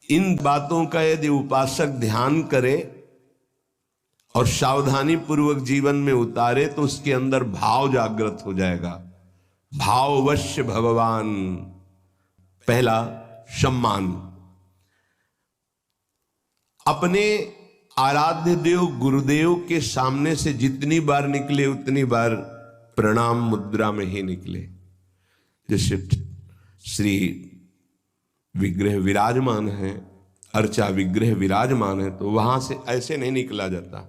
इन बातों का यदि उपासक ध्यान करे और सावधानी पूर्वक जीवन में उतारे तो उसके अंदर भाव जागृत हो जाएगा। भाववश्य भगवान। पहला, सम्मान। अपने आराध्य देव गुरुदेव के सामने से जितनी बार निकले उतनी बार प्रणाम मुद्रा में ही निकले। जैसे श्री विग्रह विराजमान है, अर्चा विग्रह विराजमान है, तो वहां से ऐसे नहीं निकला जाता,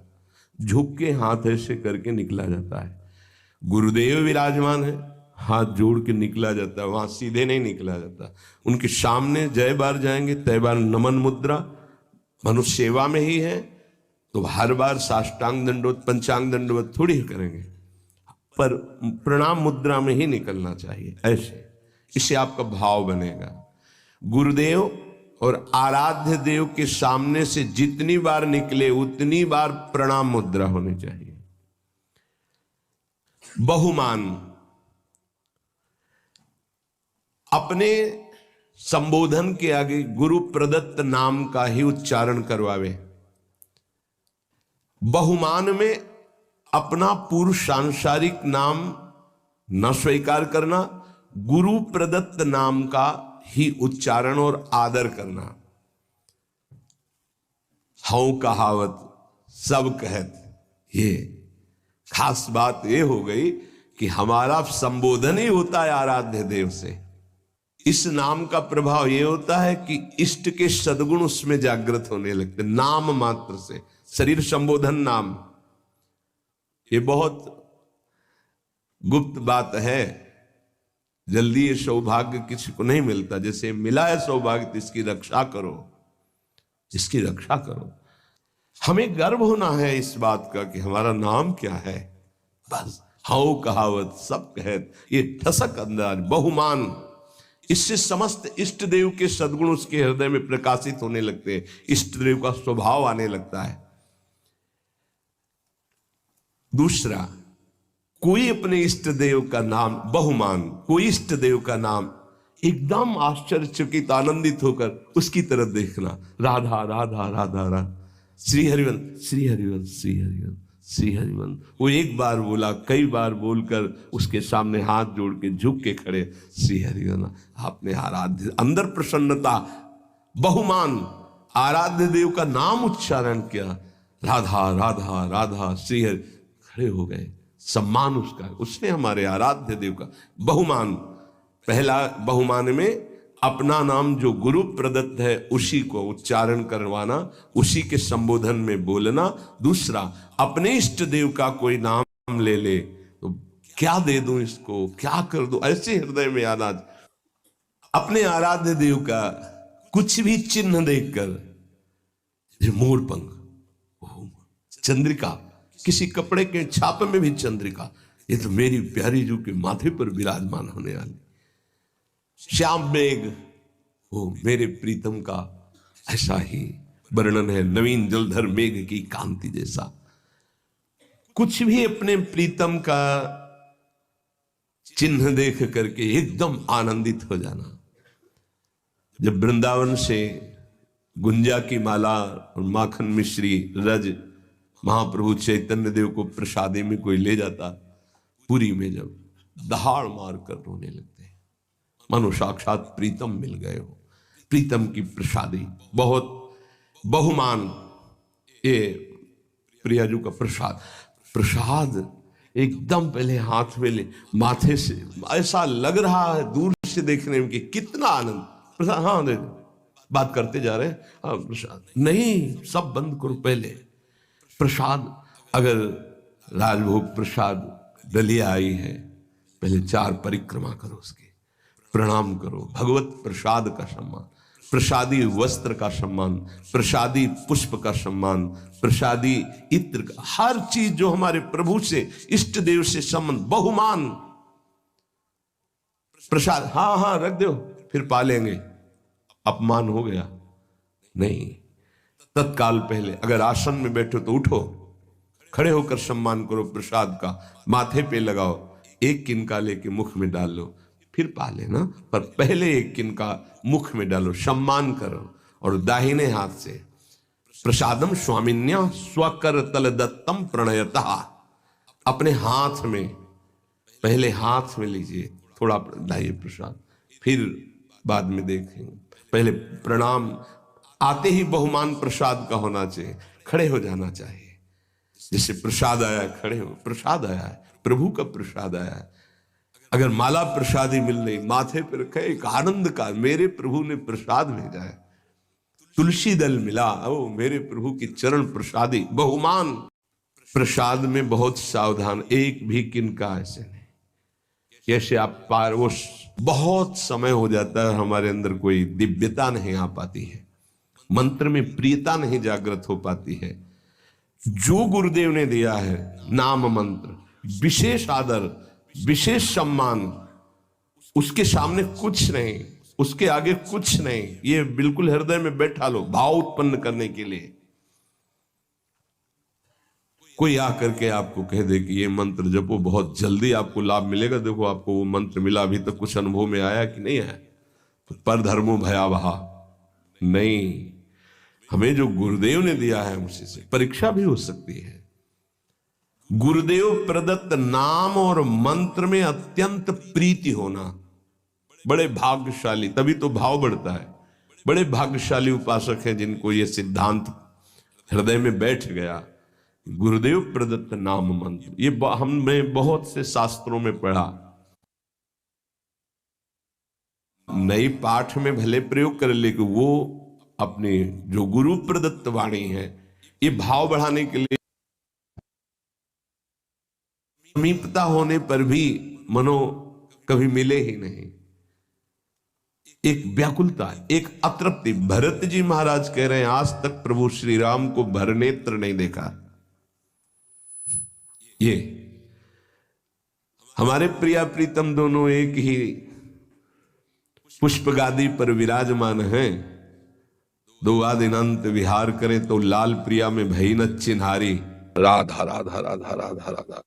झुक के हाथ ऐसे करके निकला जाता है। गुरुदेव विराजमान है, हाथ जोड़ के निकला जाता है, वहां सीधे नहीं निकला जाता। उनके सामने जय बार जाएंगे तय बार नमन मुद्रा। मनुष्य सेवा में ही है तो हर बार साष्टांग दंडवत पंचांग दंडवत थोड़ी ही करेंगे, पर प्रणाम मुद्रा में ही निकलना चाहिए ऐसे। इससे आपका भाव बनेगा। गुरुदेव और आराध्य देव के सामने से जितनी बार निकले उतनी बार प्रणाम मुद्रा होनी चाहिए। बहुमान। अपने संबोधन के आगे गुरु प्रदत्त नाम का ही उच्चारण करवावे। बहुमान में अपना पूर्व सांसारिक नाम न स्वीकार करना, गुरु प्रदत्त नाम का ही उच्चारण और आदर करना। हूं कहावत सब कहत, ये खास बात ये हो गई कि हमारा संबोधन ही होता है आराध्य देव से। इस नाम का प्रभाव ये होता है कि इष्ट के सद्गुण उसमें जागृत होने लगते, नाम मात्र से। शरीर संबोधन नाम, ये बहुत गुप्त बात है, जल्दी ये सौभाग्य किसी को नहीं मिलता। जैसे मिला है सौभाग्य तो इसकी रक्षा करो, इसकी रक्षा करो। हमें गर्व होना है इस बात का कि हमारा नाम क्या है। बस हाउ कहावत सब कहत, ये ठसक अंदाज बहुमान। इससे समस्त इष्ट देव के सद्गुण उसके हृदय में प्रकाशित होने लगते हैं, इष्ट देव का स्वभाव आने लगता है। दूसरा, कोई अपने इष्ट देव का नाम बहुमान, कोई इष्ट देव का नाम एकदम आश्चर्यचकित आनंदित होकर उसकी तरफ देखना। राधा राधा राधा राधा, श्री हरिवंश श्री हरिवंश श्री हरिवंश श्री हरिवंश। वो एक बार बोला, कई बार बोलकर उसके सामने हाथ जोड़ के झुक के खड़े, श्री हरिवंश। आपने आराध्य, अंदर प्रसन्नता, बहुमान, आराध्य देव का नाम उच्चारण किया, राधा राधा राधा श्री हरि, खड़े हो गए। सम्मान उसका, उसने हमारे आराध्य देव का बहुमान। पहला बहुमान में अपना नाम जो गुरु प्रदत्त है उसी को उच्चारण करवाना, उसी के संबोधन में बोलना। दूसरा, अपने इष्ट देव का कोई नाम ले ले तो क्या दे दूं इसको, क्या कर दूं, ऐसे हृदय में आना। अपने आराध्य देव का कुछ भी चिन्ह देखकर, मोर पंख, चंद्रिका, किसी कपड़े के छाप में भी चंद्रिका, ये तो मेरी प्यारी जू के माथे पर विराजमान होने वाली। श्याम मेघ, वो मेरे प्रीतम का ऐसा ही वर्णन है, नवीन जलधर मेघ की कांति जैसा। कुछ भी अपने प्रीतम का चिन्ह देख करके एकदम आनंदित हो जाना। जब वृंदावन से गुंजा की माला और माखन मिश्री रज महाप्रभु चैतन्य देव को प्रसादी में कोई ले जाता, पुरी में जब दहाड़ मार कर रोने लगते हैं, मानो साक्षात प्रीतम मिल गए हो। प्रीतम की प्रसादी बहुत बहुमान। ये प्रियाजू का प्रसाद एकदम पहले हाथ में ले, माथे से ऐसा लग रहा है दूर से देखने में कि कितना आनंद। प्रसाद, हाँ दे, बात करते जा रहे हैं, हाँ प्रसाद नहीं, सब बंद करो पहले। प्रसाद, अगर राजभोग प्रसाद डलिया आई है, पहले 4 परिक्रमा करो, उसके प्रणाम करो। भगवत प्रसाद का सम्मान, प्रसादी वस्त्र का सम्मान, प्रसादी पुष्प का सम्मान, प्रसादी इत्र का, हर चीज जो हमारे प्रभु से इष्ट देव से संबंध, बहुमान। प्रसाद हाँ हाँ रख दो फिर पालेंगे, अपमान हो गया नहीं। तत्काल पहले अगर आसन में बैठो तो उठो, खड़े होकर सम्मान करो प्रसाद का, माथे पे लगाओ, एक किनका लेके मुख में डाल लो, फिर पा लेना, पर पहले एक किनका मुख में डालो, सम्मान करो। और दाहिने हाथ से प्रसादम स्वामिन्या स्वकर तल दत्तम प्रणयता, अपने हाथ में, पहले हाथ में लीजिए, थोड़ा लाइए प्रसाद, फिर बाद में देखेंगे। पहले प्रणाम, आते ही बहुमान प्रसाद का होना चाहिए, खड़े हो जाना चाहिए। जैसे प्रसाद आया है, खड़े हो, प्रसाद आया है, प्रभु का प्रसाद आया है। अगर माला प्रसादी मिल रही, माथे पर रखे, एक आनंद का, मेरे प्रभु ने प्रसाद भेजा है, तुलसी दल मिला, ओ मेरे प्रभु की चरण प्रसादी, बहुमान। प्रसाद में बहुत सावधान, एक भी किनका ऐसे नहीं, जैसे आप पार, वो बहुत समय हो जाता है, हमारे अंदर कोई दिव्यता नहीं आ पाती है, मंत्र में प्रियता नहीं जागृत हो पाती है। जो गुरुदेव ने दिया है नाम मंत्र, विशेष आदर, विशेष सम्मान, उसके सामने कुछ नहीं, उसके आगे कुछ नहीं, ये बिल्कुल हृदय में बैठा लो, भाव उत्पन्न करने के लिए। कोई आकर के आपको कह दे कि ये मंत्र जपो, बहुत जल्दी आपको लाभ मिलेगा, देखो आपको वो मंत्र मिला, अभी तक कुछ अनुभव में आया कि नहीं आया, तो पर धर्मो भयावहा नहीं। हमें जो गुरुदेव ने दिया है उसी से परीक्षा भी हो सकती है। गुरुदेव प्रदत्त नाम और मंत्र में अत्यंत प्रीति होना, बड़े भाग्यशाली, तभी तो भाव बढ़ता है। बड़े भाग्यशाली उपासक हैं जिनको ये सिद्धांत हृदय में बैठ गया, गुरुदेव प्रदत्त नाम मंत्र। ये हमने बहुत से शास्त्रों में पढ़ा, नई पाठ में भले प्रयोग कर, लेकिन वो अपने जो गुरु प्रदत्त वाणी है, ये भाव बढ़ाने के लिए, समीपता होने पर भी मनो कभी मिले ही नहीं, एक व्याकुलता, एक अतृप्ति। भरत जी महाराज कह रहे हैं, आज तक प्रभु श्री राम को भरनेत्र नहीं देखा। ये हमारे प्रिया प्रीतम दोनों एक ही पुष्प गादी पर विराजमान हैं, दो आदिनंत विहार करें तो लाल प्रिया में भई न चिन्हारी। राधा राधा राधा राधा राधा।